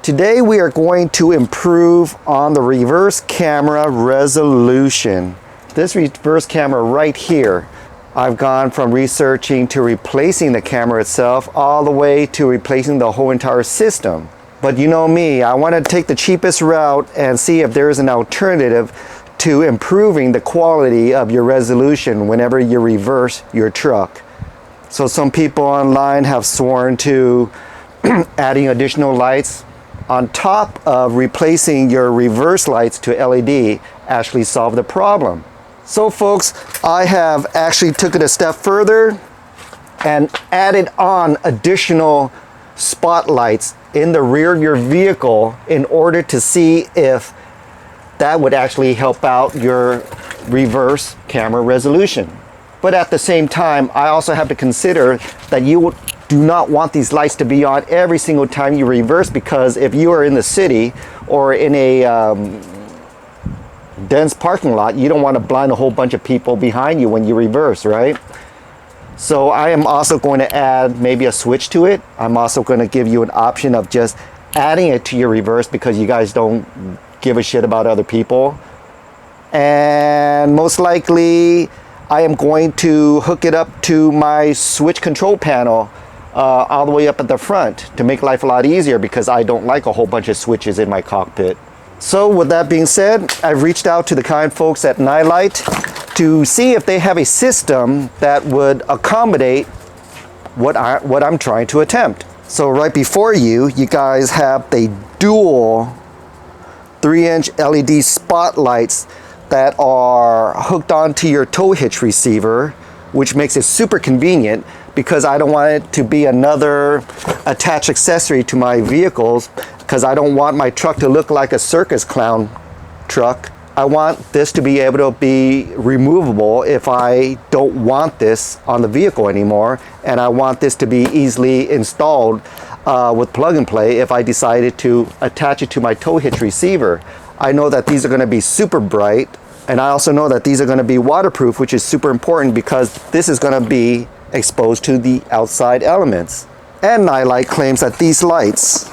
Today we are going to improve on the reverse camera resolution. This reverse camera right here, I've gone from researching to replacing the camera itself all the way to replacing the whole entire system. But you know me, I want to take the cheapest route and see if there is an alternative to improving the quality of your resolution whenever you reverse your truck. So some people online have sworn to adding additional lights on top of replacing your reverse lights to LED actually solve the problem. So folks, I have actually took it a step further and added on additional spotlights in the rear of your vehicle in order to see if that would actually help out your reverse camera resolution. But at the same time, I also have to consider that you do not want these lights to be on every single time you reverse, because if you are in the city or in a dense parking lot, you don't want to blind a whole bunch of people behind you when you reverse, right? So I am also going to add maybe a switch to it. I'm also going to give you an option of just adding it to your reverse because you guys don't give a shit about other people. And most likely I am going to hook it up to my switch control panel all the way up at the front to make life a lot easier, because I don't like a whole bunch of switches in my cockpit. So with that being said, I've reached out to the kind folks at Nightlight to see if they have a system that would accommodate what I'm trying to attempt. So right before you guys have the dual 3-inch LED spotlights that are hooked onto your tow hitch receiver, which makes it super convenient because I don't want it to be another attached accessory to my vehicles, because I don't want my truck to look like a circus clown truck. I want this to be able to be removable if I don't want this on the vehicle anymore, and I want this to be easily installed with plug and play if I decided to attach it to my tow hitch receiver. I know that these are going to be super bright, and I also know that these are going to be waterproof, which is super important because this is going to be exposed to the outside elements. And Nightlight claims that these lights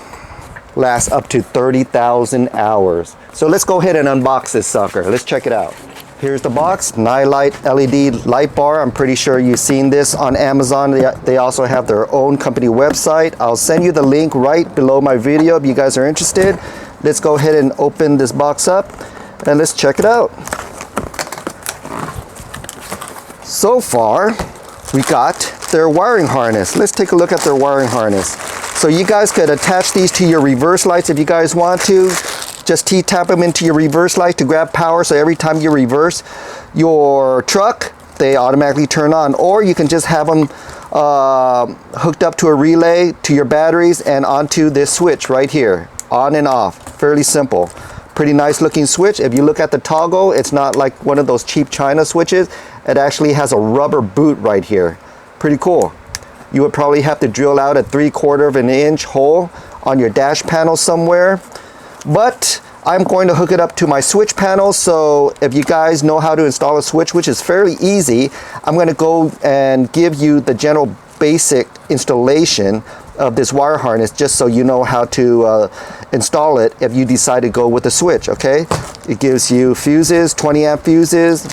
last up to 30,000 hours. So let's go ahead and unbox this sucker. Let's check it out. Here's the box, Nightlight LED light bar. I'm pretty sure you've seen this on Amazon. They also have their own company website. I'll send you the link right below my video if you guys are interested. Let's go ahead and open this box up and let's check it out. So far, we got their wiring harness. Let's take a look at their wiring harness. So you guys could attach these to your reverse lights if you guys want to. Just T-tap them into your reverse light to grab power, so every time you reverse your truck, they automatically turn on. Or you can just have them hooked up to a relay to your batteries and onto this switch right here, on and off. Fairly simple. Pretty nice looking switch. If you look at the toggle, it's not like one of those cheap China switches. It actually has a rubber boot right here. Pretty cool. You would probably have to drill out a 3/4 of an inch hole on your dash panel somewhere. But I'm going to hook it up to my switch panel, so if you guys know how to install a switch, which is fairly easy, I'm going to go and give you the general basic installation of this wire harness, just so you know how to install it if you decide to go with a switch. Okay, it gives you fuses, 20 amp fuses,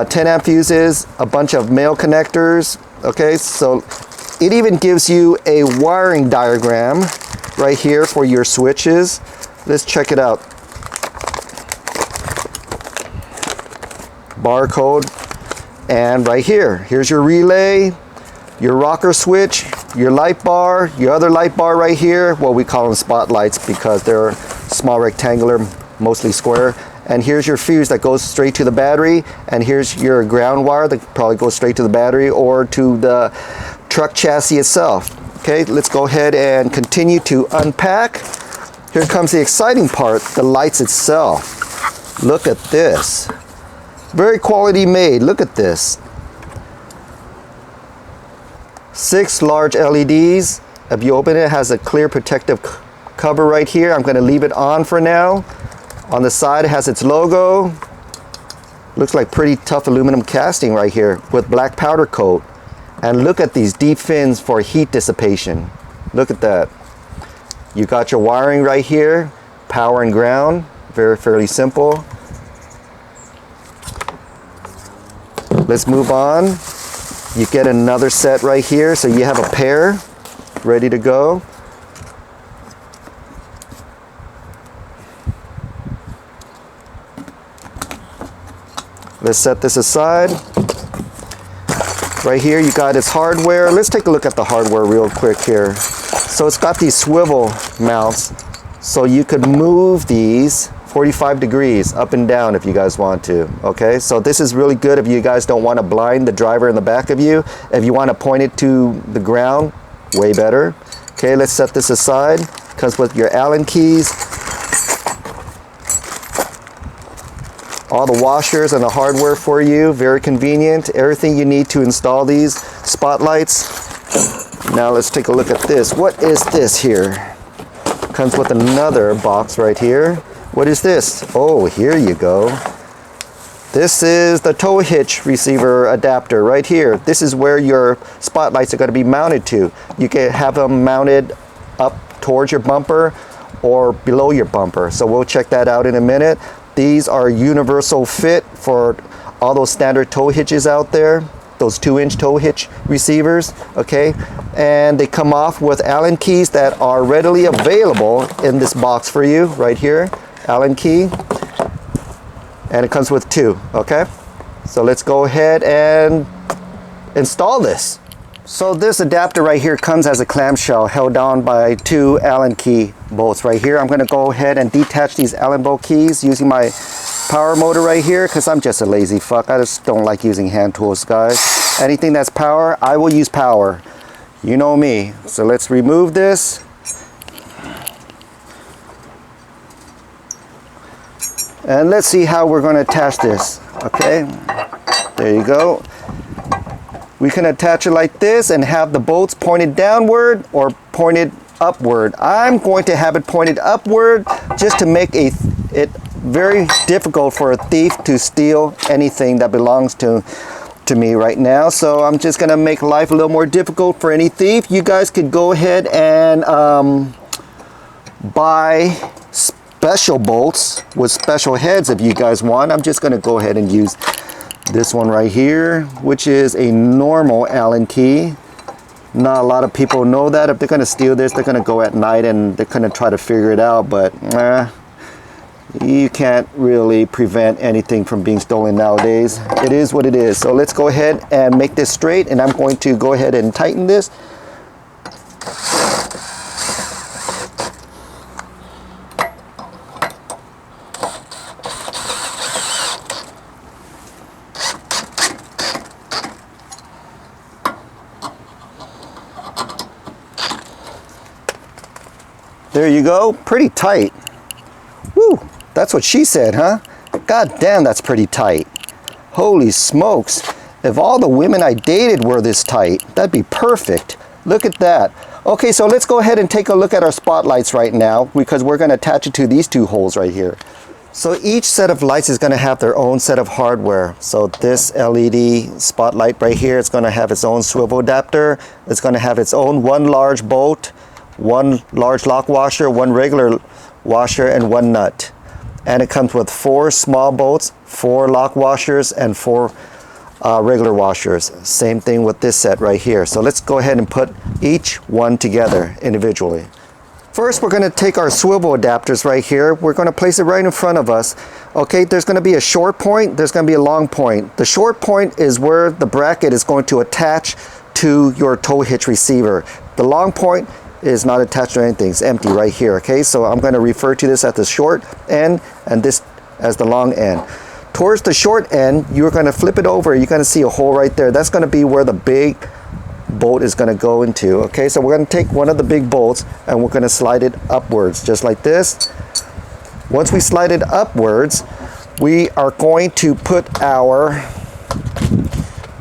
10 amp fuses, a bunch of male connectors. Okay, so it even gives you a wiring diagram right here for your switches. Let's check it out. Barcode, and right here, here's your relay, your rocker switch, your light bar, your other light bar right here. Well, we call them spotlights because they're small, rectangular, mostly square. And here's your fuse that goes straight to the battery, and here's your ground wire that probably goes straight to the battery or to the truck chassis itself. Okay, let's go ahead and continue to unpack. Here comes the exciting part, the lights itself. Look at this. Very quality made. Look at this. 6 large LEDs. If you open it, it has a clear protective cover right here. I'm going to leave it on for now. On the side, it has its logo. Looks like pretty tough aluminum casting right here with black powder coat. And look at these deep fins for heat dissipation. Look at that. You got your wiring right here, power and ground, fairly simple. Let's move on. You get another set right here, so you have a pair ready to go. Let's set this aside. Right here you got its hardware. Let's take a look at the hardware real quick here. So it's got these swivel mounts, so you could move these 45 degrees up and down if you guys want to. Okay, so this is really good if you guys don't want to blind the driver in the back of you. If you want to point it to the ground, way better. Okay, let's set this aside. Comes with your Allen keys, all the washers and the hardware for you, very convenient. Everything you need to install these spotlights. Now let's take a look at this. What is this here? Comes with another box right here. What is this? Oh, here you go. This is the tow hitch receiver adapter right here. This is where your spotlights are going to be mounted to. You can have them mounted up towards your bumper or below your bumper. So we'll check that out in a minute. These are universal fit for all those standard tow hitches out there, those 2-inch tow hitch receivers, okay? And they come off with Allen keys that are readily available in this box for you right here. Allen key, and it comes with 2, okay? So let's go ahead and install this. So this adapter right here comes as a clamshell held down by 2 Allen key bolts right here. I'm gonna go ahead and detach these Allen bolt keys using my power motor right here, because I'm just a lazy fuck. I just don't like using hand tools, guys. Anything that's power, I will use power. You know me. So let's remove this. And let's see how we're going to attach this. Okay, there you go. We can attach it like this and have the bolts pointed downward or pointed upward. I'm going to have it pointed upward just to make it very difficult for a thief to steal anything that belongs to me right now. So I'm just going to make life a little more difficult for any thief. You guys could go ahead and buy special bolts with special heads if you guys want. I'm just going to go ahead and use this one right here, which is a normal Allen key. Not a lot of people know that. If they're going to steal this, they're going to go at night and they're going to try to figure it out, but you can't really prevent anything from being stolen nowadays. It is what it is. So let's go ahead and make this straight, and I'm going to go ahead and tighten this. There you go, pretty tight. Woo, that's what she said, huh? God damn, that's pretty tight. Holy smokes. If all the women I dated were this tight, that'd be perfect. Look at that. Okay, so let's go ahead and take a look at our spotlights right now, because we're gonna attach it to these 2 holes right here. So each set of lights is gonna have their own set of hardware. So this LED spotlight right here, it's gonna have its own swivel adapter. It's gonna have its own 1 large bolt, 1 large lock washer, 1 regular washer, and 1 nut. And it comes with 4 small bolts, 4 lock washers, and 4 regular washers. Same thing with this set right here. So let's go ahead and put each one together individually. First, we're going to take our swivel adapters right here. We're going to place it right in front of us. Okay, there's going to be a short point, there's going to be a long point. The short point is where the bracket is going to attach to your tow hitch receiver. The long point is not attached to anything. It's empty right here. Okay, so I'm going to refer to this as the short end and this as the long end. Towards the short end, you're going to flip it over. You're going to see a hole right there. That's going to be where the big bolt is going to go into. Okay, so we're going to take one of the big bolts and we're going to slide it upwards just like this. Once we slide it upwards, we are going to put our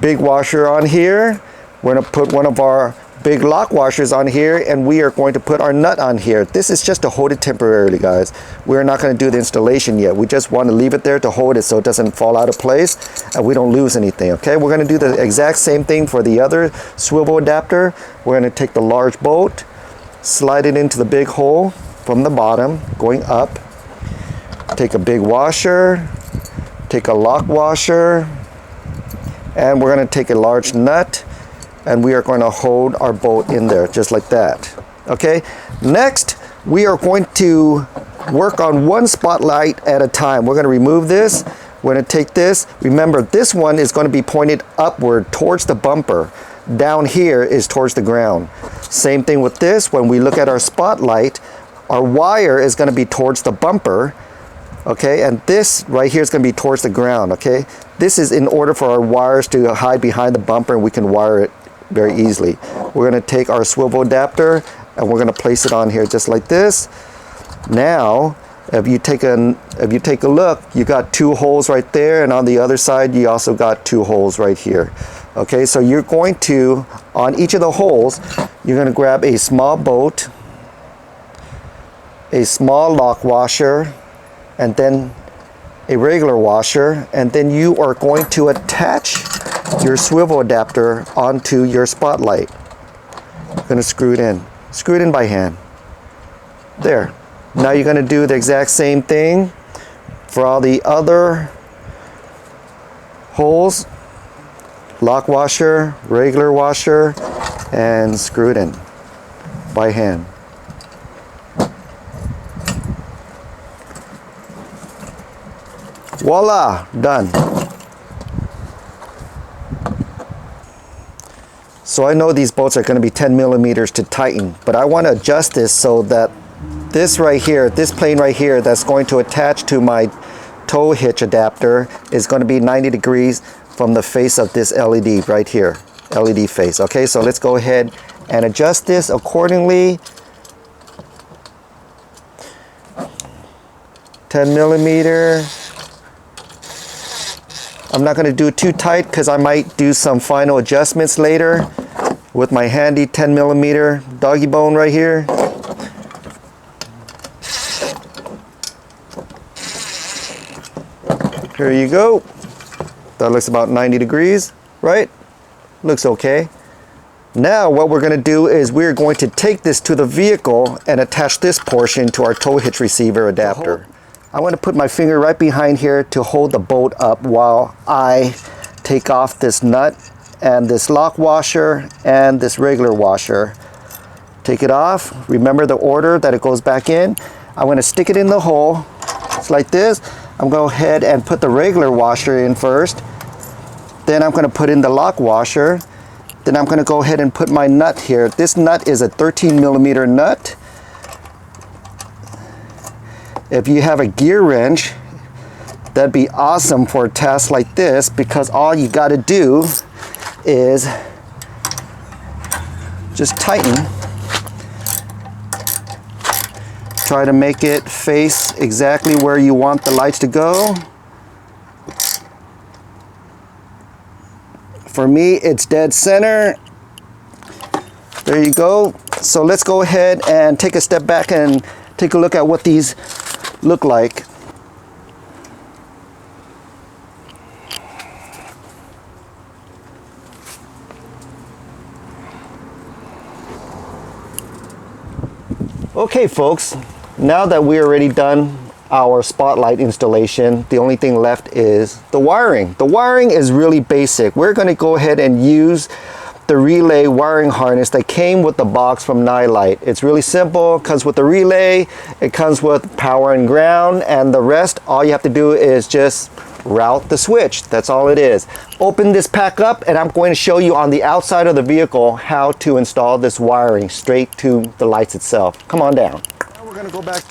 big washer on here. We're going to put one of our big lock washers on here, and we are going to put our nut on here. This is just to hold it temporarily, guys. We're not going to do the installation yet. We just want to leave it there to hold it so it doesn't fall out of place and we don't lose anything. Okay, we're going to do the exact same thing for the other swivel adapter. We're going to take the large bolt slide it into the big hole from the bottom, going up. Take a big washer, take a lock washer, and we're going to take a large nut, and we are going to hold our bolt in there just like that. Okay, next we are going to work on one spotlight at a time. We're going to remove this. We're going to take this. Remember, this one is going to be pointed upward towards the bumper. Down here is towards the ground. Same thing with this. When we look at our spotlight, our wire is going to be towards the bumper. Okay, and this right here is going to be towards the ground. Okay, this is in order for our wires to hide behind the bumper, and we can wire it very easily. We're going to take our swivel adapter and we're going to place it on here just like this. Now, if you take a look, you got two holes right there, and on the other side you also got two holes right here. Okay, so you're going to, on each of the holes, you're going to grab a small bolt, a small lock washer, and then a regular washer, and then you are going to attach your swivel adapter onto your spotlight. You're going to screw it in by hand. There. Now you're going to do the exact same thing for all the other holes. Lock washer, regular washer, and screw it in by hand. Voila, done. So I know these bolts are going to be 10 millimeters to tighten, but I want to adjust this so that this right here, this plane right here that's going to attach to my tow hitch adapter is going to be 90 degrees from the face of this LED right here, LED face. Okay, so let's go ahead and adjust this accordingly. 10 millimeter. I'm not going to do it too tight because I might do some final adjustments later with my handy 10 millimeter doggy bone right here. Here you go. That looks about 90 degrees, right? Looks okay. Now what we're going to do is we're going to take this to the vehicle and attach this portion to our tow hitch receiver adapter. I want to put my finger right behind here to hold the bolt up while I take off this nut and this lock washer and this regular washer. Take it off. Remember the order that it goes back in. I'm going to stick it in the hole. It's like this. I'm going to go ahead and put the regular washer in first. Then I'm going to put in the lock washer. Then I'm going to go ahead and put my nut here. This nut is a 13 millimeter nut. If you have a gear wrench, that'd be awesome for a task like this, because all you got to do is just tighten. Try to make it face exactly where you want the lights to go. For me, it's dead center. There you go. So let's go ahead and take a step back and take a look at what these look like. Okay folks, now that we're already done our spotlight installation, the only thing left is the wiring. The wiring is really basic. We're going to go ahead and use the relay wiring harness that came with the box from Nightlight. It's really simple. It comes with the relay, it comes with power and ground, and the rest, all you have to do is just route the switch. That's all it is. Open this pack up and I'm going to show you on the outside of the vehicle how to install this wiring straight to the lights itself. Come on down. Now we're going to go back.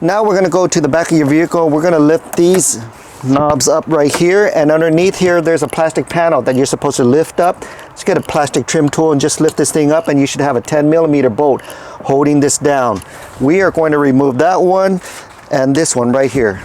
Now we're going to go to the back of your vehicle. We're going to lift these knobs up right here, and underneath here there's a plastic panel that you're supposed to lift up. Just get a plastic trim tool and just lift this thing up, and you should have a 10 millimeter bolt holding this down. We are going to remove that one and this one right here.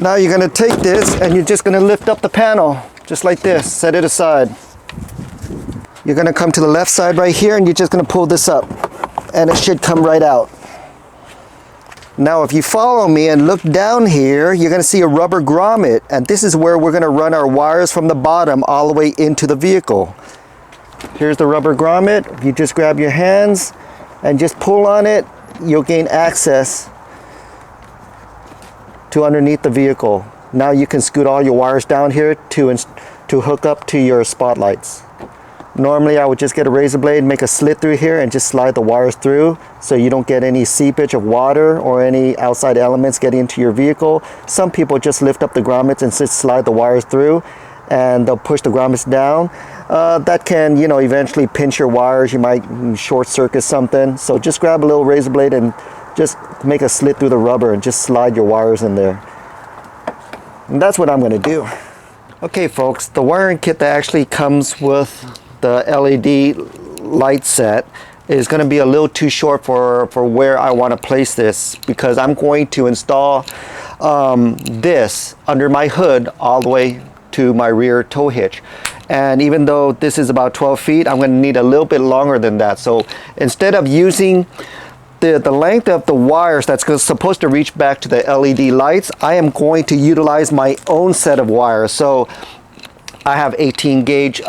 Now you're gonna take this and you're just gonna lift up the panel, just like this, set it aside. You're gonna come to the left side right here and you're just gonna pull this up and it should come right out. Now if you follow me and look down here, you're gonna see a rubber grommet, and this is where we're gonna run our wires from the bottom all the way into the vehicle. Here's the rubber grommet. You just grab your hands and just pull on it, you'll gain access to underneath the vehicle. Now you can scoot all your wires down here to hook up to your spotlights. Normally I would just get a razor blade, make a slit through here and just slide the wires through so you don't get any seepage of water or any outside elements getting into your vehicle. Some people just lift up the grommets and just slide the wires through and they'll push the grommets down. That can, you know, eventually pinch your wires. You might short circuit something. So just grab a little razor blade and just make a slit through the rubber and just slide your wires in there. And that's what I'm going to do. Okay folks, the wiring kit that actually comes with the LED light set is going to be a little too short for where I want to place this, because I'm going to install this under my hood all the way to my rear tow hitch. And even though this is about 12 feet, I'm going to need a little bit longer than that. So instead of using the length of the wires that's supposed to reach back to the LED lights, I am going to utilize my own set of wires. So I have 18 gauge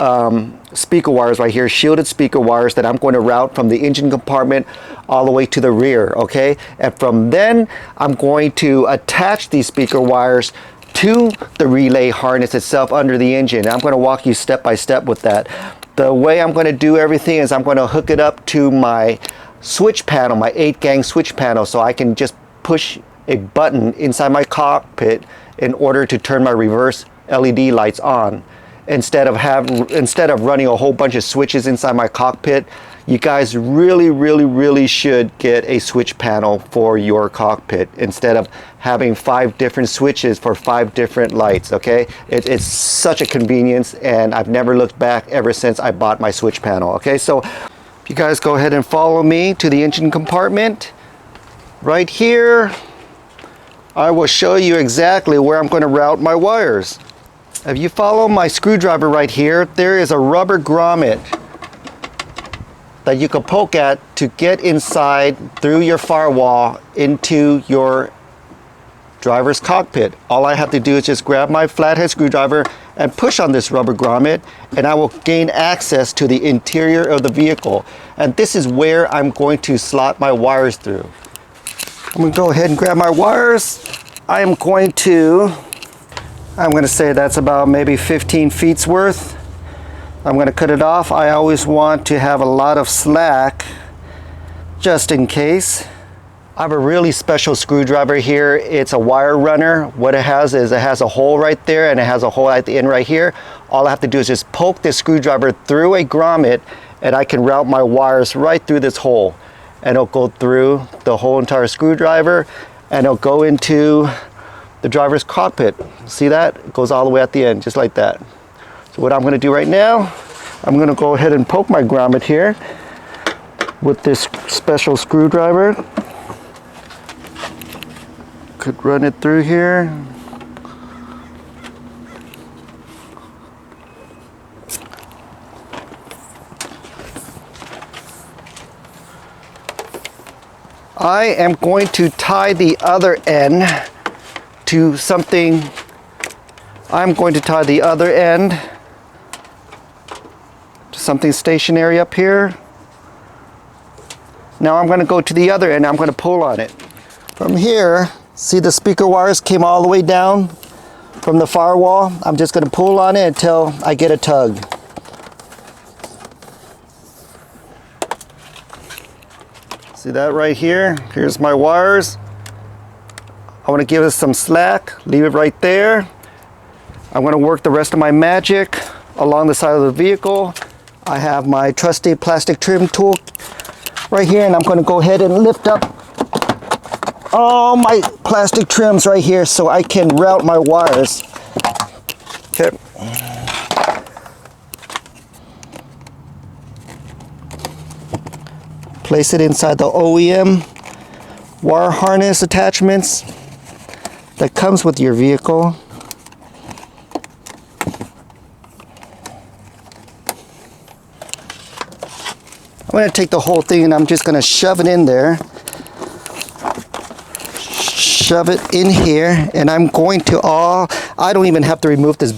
speaker wires right here, shielded speaker wires that I'm going to route from the engine compartment all the way to the rear, okay? And from then, I'm going to attach these speaker wires to the relay harness itself under the engine. I'm going to walk you step by step with that. The way I'm going to do everything is I'm going to hook it up to my switch panel, my 8-gang switch panel, so I can just push a button inside my cockpit in order to turn my reverse LED lights on. Instead of running a whole bunch of switches inside my cockpit, you guys really should get a switch panel for your cockpit instead of having 5 different switches for 5 different lights, okay? It's such a convenience, and I've never looked back ever since I bought my switch panel, okay? So you guys go ahead and follow me to the engine compartment. Right here, I will show you exactly where I'm going to route my wires. If you follow my screwdriver right here, there is a rubber grommet that you can poke at to get inside through your firewall into your driver's cockpit. All I have to do is just grab my flathead screwdriver and push on this rubber grommet, and I will gain access to the interior of the vehicle. And this is where I'm going to slot my wires through. I'm going to go ahead and grab my wires. I'm going to say that's about maybe 15 feet's worth. I'm going to cut it off. I always want to have a lot of slack just in case. I have a really special screwdriver here. It's a wire runner. What it has is it has a hole right there and it has a hole at the end right here. All I have to do is just poke this screwdriver through a grommet and I can route my wires right through this hole. And it'll go through the whole entire screwdriver and it'll go into the driver's cockpit. See that? It goes all the way at the end, just like that. So what I'm going to do right now, I'm going to go ahead and poke my grommet here with this special screwdriver. Could run it through here. I am going to tie the other end to something. I'm going to tie the other end to something stationary up here. Now I'm going to go to the other end. I'm going to pull on it. From here, see the speaker wires came all the way down from the firewall. I'm just going to pull on it until I get a tug. See that right here? Here's my wires. I want to give it some slack, leave it right there. I'm going to work the rest of my magic along the side of the vehicle. I have my trusty plastic trim tool right here, and I'm going to go ahead and lift up all my plastic trims right here so I can route my wires. Okay. Place it inside the OEM wire harness attachments. that comes with your vehicle. I'm going to take the whole thing and I'm just going to shove it in there. Shove it in here, and I'm going to I don't even have to remove this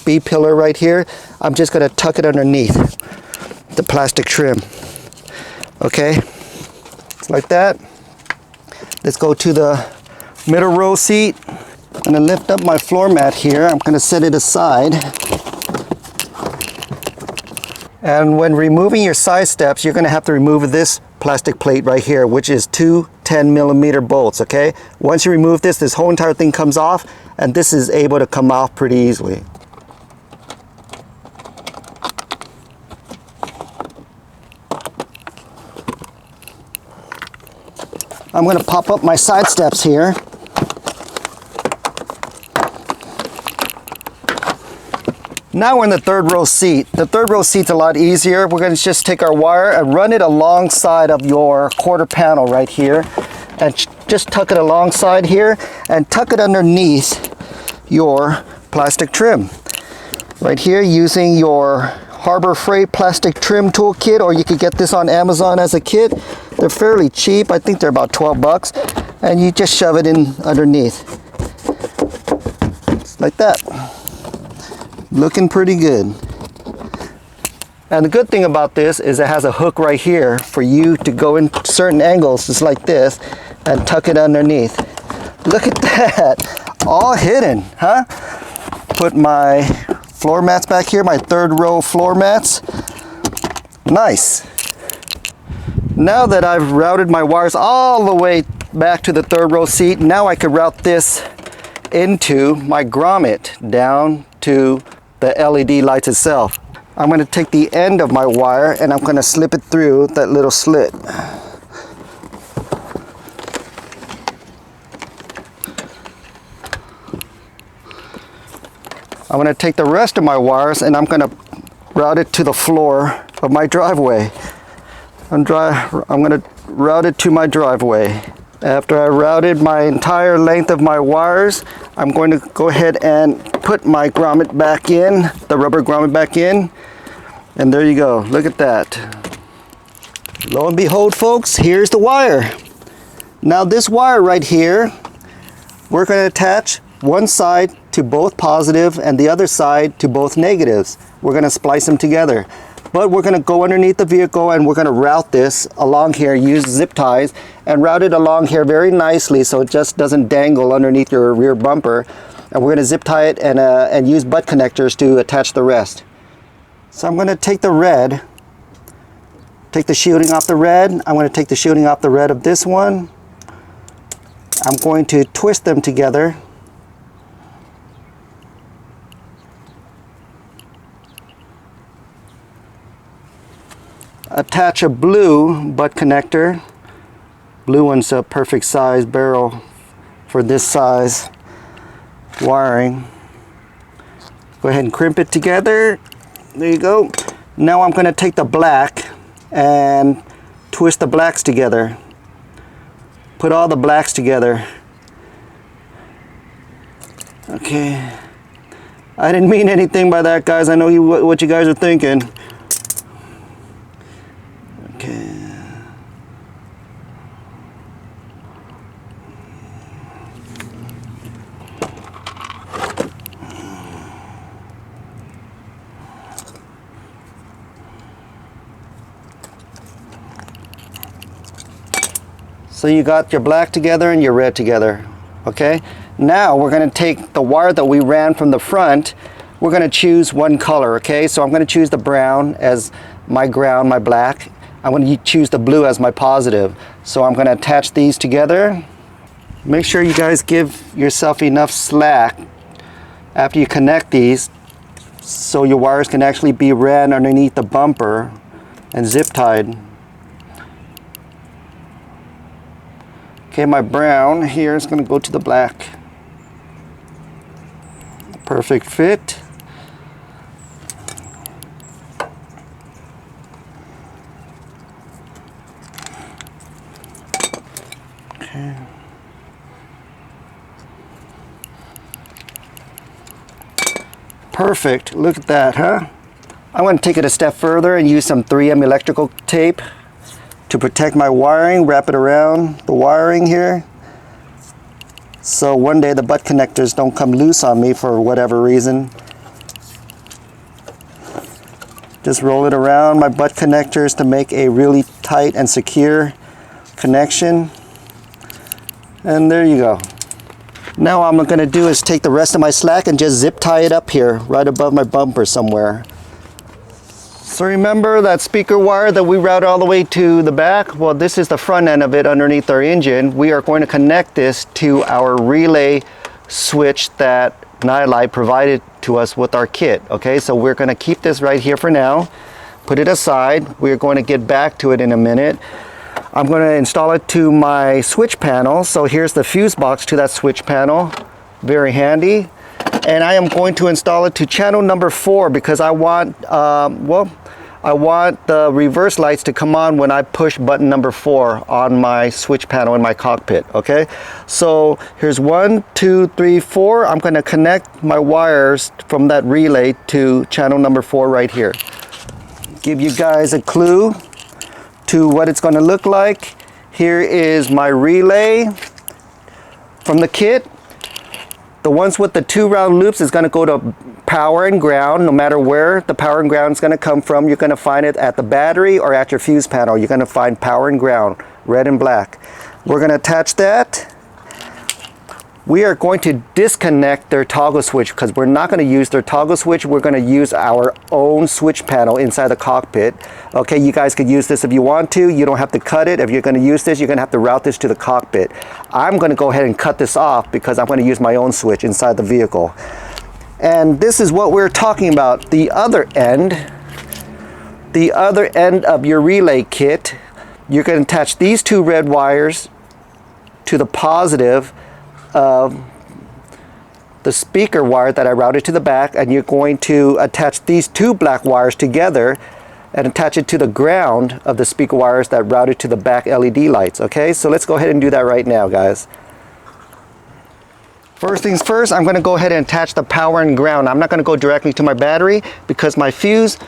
B pillar right here. I'm just going to tuck it underneath the plastic trim. Okay, like that. Let's go to the middle row seat. I'm going to lift up my floor mat here. I'm going to set it aside. And when removing your side steps, you're going to have to remove this plastic plate right here, which is two 10mm bolts, okay? Once you remove this, this whole entire thing comes off, and this is able to come off pretty easily. I'm going to pop up my side steps here. Now we're in the third row seat. The third row seat's a lot easier. We're going to just take our wire and run it alongside of your quarter panel right here, and just tuck it alongside here and tuck it underneath your plastic trim. Right here, using your Harbor Freight plastic trim toolkit, or you could get this on Amazon as a kit. They're fairly cheap. I think they're about 12 bucks. And you just shove it in underneath. Just like that. Looking pretty good. And the good thing about this is it has a hook right here for you to go in certain angles, just like this, and tuck it underneath. Look at that, all hidden, huh? Put my floor mats back here, my third row floor mats. Nice. Now that I've routed my wires all the way back to the third row seat, now I could route this into my grommet down to the LED lights itself. I'm going to take the end of my wire and I'm going to slip it through that little slit. I'm going to take the rest of my wires and I'm going to route it to the floor of my driveway. I'm going to route it to my driveway. After I routed my entire length of my wires, I'm going to go ahead and put my grommet back in, the rubber grommet back in, and there you go. Look at that. Lo and behold, folks, here's the wire. Now this wire right here, we're going to attach one side to both positive and the other side to both negatives. We're going to splice them together. But we're going to go underneath the vehicle and we're going to route this along here, use zip ties and route it along here very nicely so it just doesn't dangle underneath your rear bumper. And we're going to zip tie it and use butt connectors to attach the rest. So I'm going to take the red, take the shielding off the red. I'm going to take the shielding off the red of this one. I'm going to twist them together. Attach a blue butt connector. Blue one's a perfect size barrel for this size wiring. Go ahead and crimp it together. There you go. Now I'm going to take the black and twist the blacks together. Put all the blacks together. Okay. I didn't mean anything by that, guys. I know what you guys are thinking. Okay. So you got your black together and your red together. Okay. Now we're going to take the wire that we ran from the front. We're going to choose one color. Okay. So I'm going to choose the brown as my ground, my black. I'm going to choose the blue as my positive. So I'm going to attach these together. Make sure you guys give yourself enough slack after you connect these so your wires can actually be ran underneath the bumper and zip tied. Okay, my brown here is going to go to the black. Perfect fit. Perfect. Look at that, huh? I'm going to take it a step further and use some 3M electrical tape to protect my wiring, wrap it around the wiring here. So one day the butt connectors don't come loose on me for whatever reason. Just roll it around my butt connectors to make a really tight and secure connection. And there you go. Now what I'm going to do is take the rest of my slack and just zip tie it up here, right above my bumper somewhere. So remember that speaker wire that we routed all the way to the back? Well, this is the front end of it underneath our engine. We are going to connect this to our relay switch that Nylite provided to us with our kit. Okay, so we're going to keep this right here for now. Put it aside. We're going to get back to it in a minute. I'm going to install it to my switch panel. So here's the fuse box to that switch panel. Very handy. And I am going to install it to channel number 4 because I want, I want the reverse lights to come on when I push button number 4 on my switch panel in my cockpit. Okay, so here's 1, 2, 3, 4. I'm going to connect my wires from that relay to channel number 4 right here. Give you guys a clue to what it's going to look like. Here is my relay from the kit. The ones with the 2 round loops is going to go to power and ground. No matter where the power and ground is going to come from, you're going to find it at the battery or at your fuse panel. You're going to find power and ground, red and black. We're going to attach that. We are going to disconnect their toggle switch because we're not going to use their toggle switch. We're going to use our own switch panel inside the cockpit. Okay, you guys could use this if you want to. You don't have to cut it. If you're going to use this, you're going to have to route this to the cockpit. I'm going to go ahead and cut this off because I'm going to use my own switch inside the vehicle. And this is what we're talking about. The other end of your relay kit, you're going to attach these 2 red wires to the positive of the speaker wire that I routed to the back, and you're going to attach these 2 black wires together and attach it to the ground of the speaker wires that routed to the back LED lights. Okay, so let's go ahead and do that right now, guys. First things first, I'm going to go ahead and attach the power and ground. I'm not going to go directly to my battery because my fuse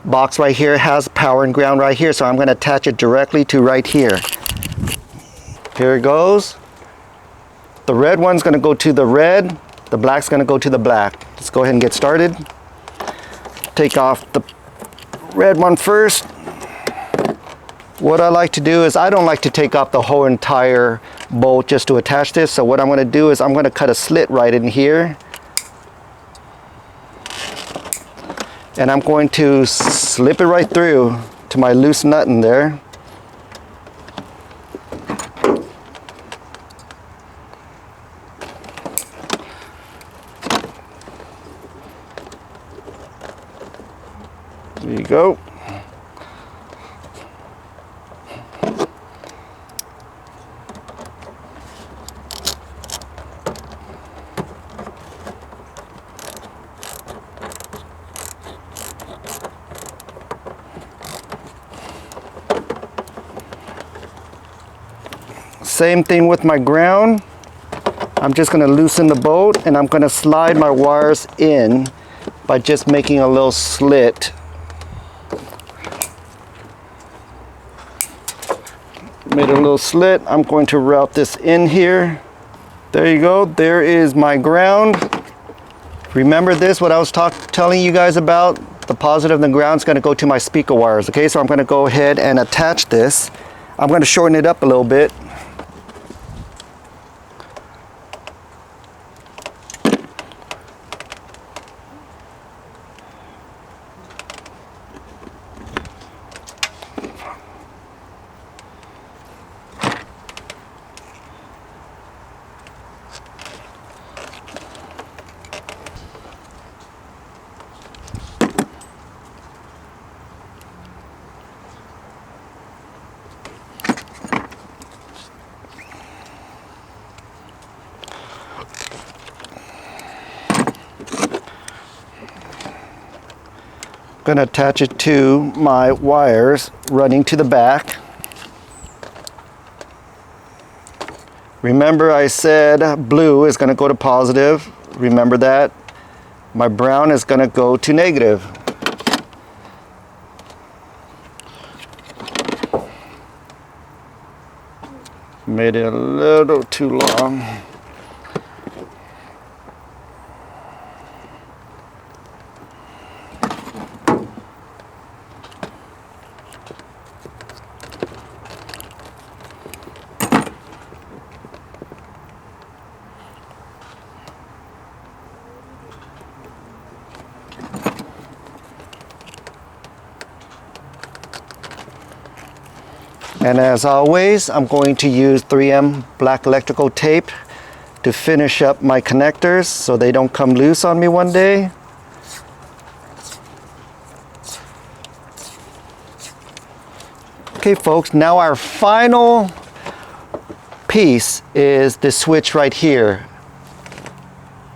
box right here has power and ground right here, so I'm going to attach it directly to right here. Here it goes. The red one's going to go to the red, the black's going to go to the black. Let's go ahead and get started. Take off the red one first. What I like to do is I don't like to take off the whole entire bolt just to attach this. So what I'm going to do is I'm going to cut a slit right in here. And I'm going to slip it right through to my loose nut in there. There you go. Same thing with my ground. I'm just going to loosen the bolt and I'm going to slide my wires in by just making a little slit. Made a little slit. I'm going to route this in here. There you go. There is my ground. Remember this, what I was telling you guys about? The positive and the ground is going to go to my speaker wires. Okay, so I'm going to go ahead and attach this. I'm going to shorten it up a little bit. Going to attach it to my wires running to the back. Remember I said blue is going to go to positive. Remember that. My brown is going to go to negative. Made it a little too long. And as always, I'm going to use 3M black electrical tape to finish up my connectors so they don't come loose on me one day. Okay folks, now our final piece is the switch right here.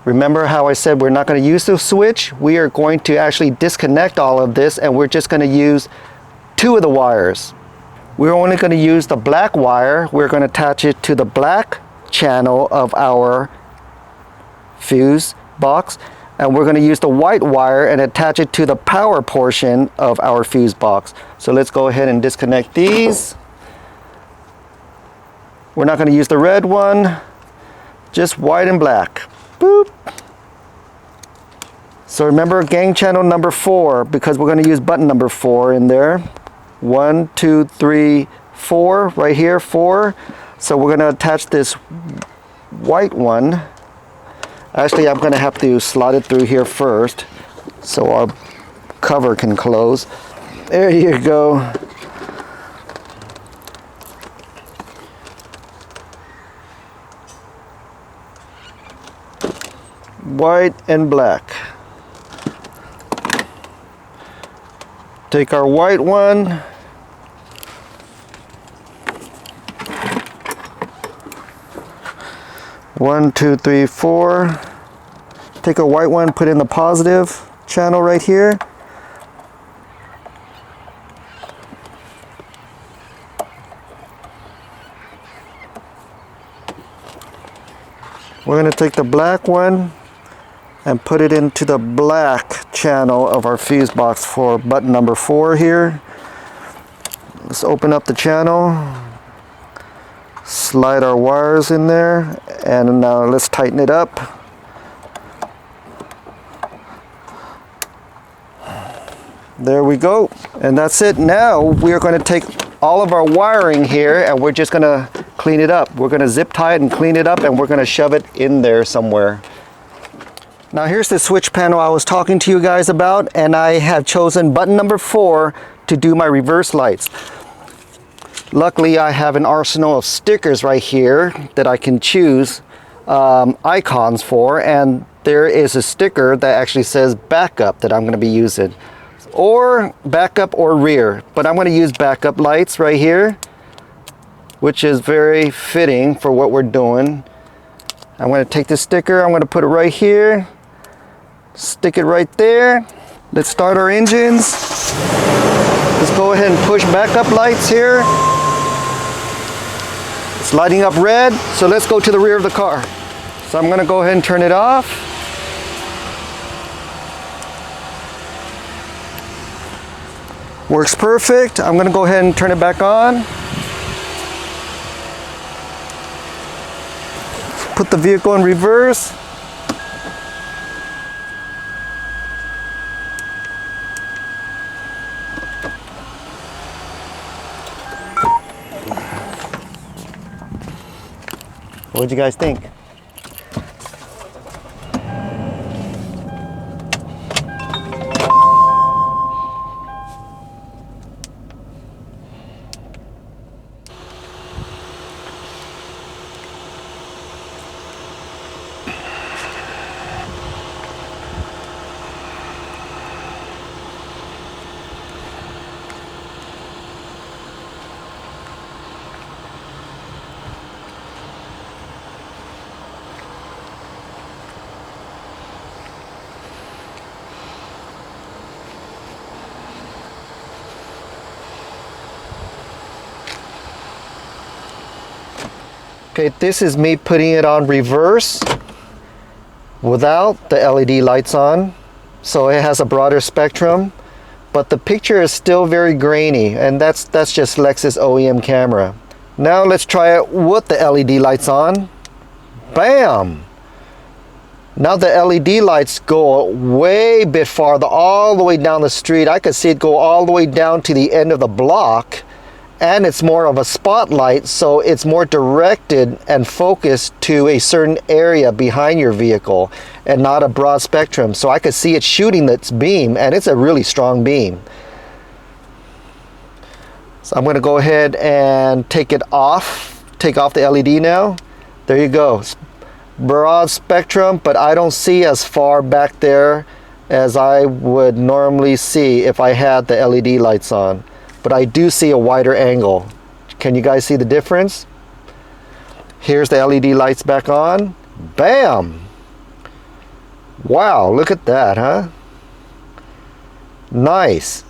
Remember how I said we're not going to use the switch? We are going to actually disconnect all of this, and we're just going to use 2 of the wires. We're only going to use the black wire. We're going to attach it to the black channel of our fuse box, and we're going to use the white wire and attach it to the power portion of our fuse box. So let's go ahead and disconnect these. We're not going to use the red one, just white and black. Boop. So remember gang channel number 4, because we're going to use button number 4 in there. 1, 2, 3, 4, right here, 4. So we're going to attach this white one. Actually, I'm going to have to slide it through here first so our cover can close. There you go. White and black. Take our white one. One, two, three, 4. Take a white one, put in the positive channel right here. We're going to take the black one and put it into the black channel of our fuse box for button number 4 here. Let's open up the channel. Slide our wires in there, and now let's tighten it up. There we go, and that's it. Now we are going to take all of our wiring here and we're just going to clean it up. We're going to zip tie it and clean it up, and we're going to shove it in there somewhere. Now here's the switch panel I was talking to you guys about, and I have chosen button number 4 to do my reverse lights. Luckily, I have an arsenal of stickers right here that I can choose icons for, and there is a sticker that actually says backup that I'm going to be using, or backup or rear, but I'm going to use backup lights right here, which is very fitting for what we're doing. I'm going to take this sticker, I'm going to put it right here, stick it right there. Let's start our engines. Let's go ahead and push backup lights here. It's lighting up red, so let's go to the rear of the car. So I'm going to go ahead and turn it off. Works perfect. I'm going to go ahead and turn it back on. Put the vehicle in reverse. What do you guys think? Okay, this is me putting it on reverse. without the LED lights on. So it has a broader spectrum, but the picture is still very grainy, and that's just Lexus OEM camera. Now let's try it with the LED lights on. Bam! Now the LED lights go way bit farther, all the way down the street. I could see it go all the way down to the end of the block, and it's more of a spotlight, so it's more directed and focused to a certain area behind your vehicle and not a broad spectrum. So I could see it shooting its beam, and it's a really strong beam. So I'm going to go ahead and take off the LED now. There you go. Broad spectrum, but I don't see as far back there as I would normally see if I had the LED lights on, but I do see a wider angle. Can you guys see the difference? Here's the LED lights back on. Bam! Wow, look at that, huh? Nice.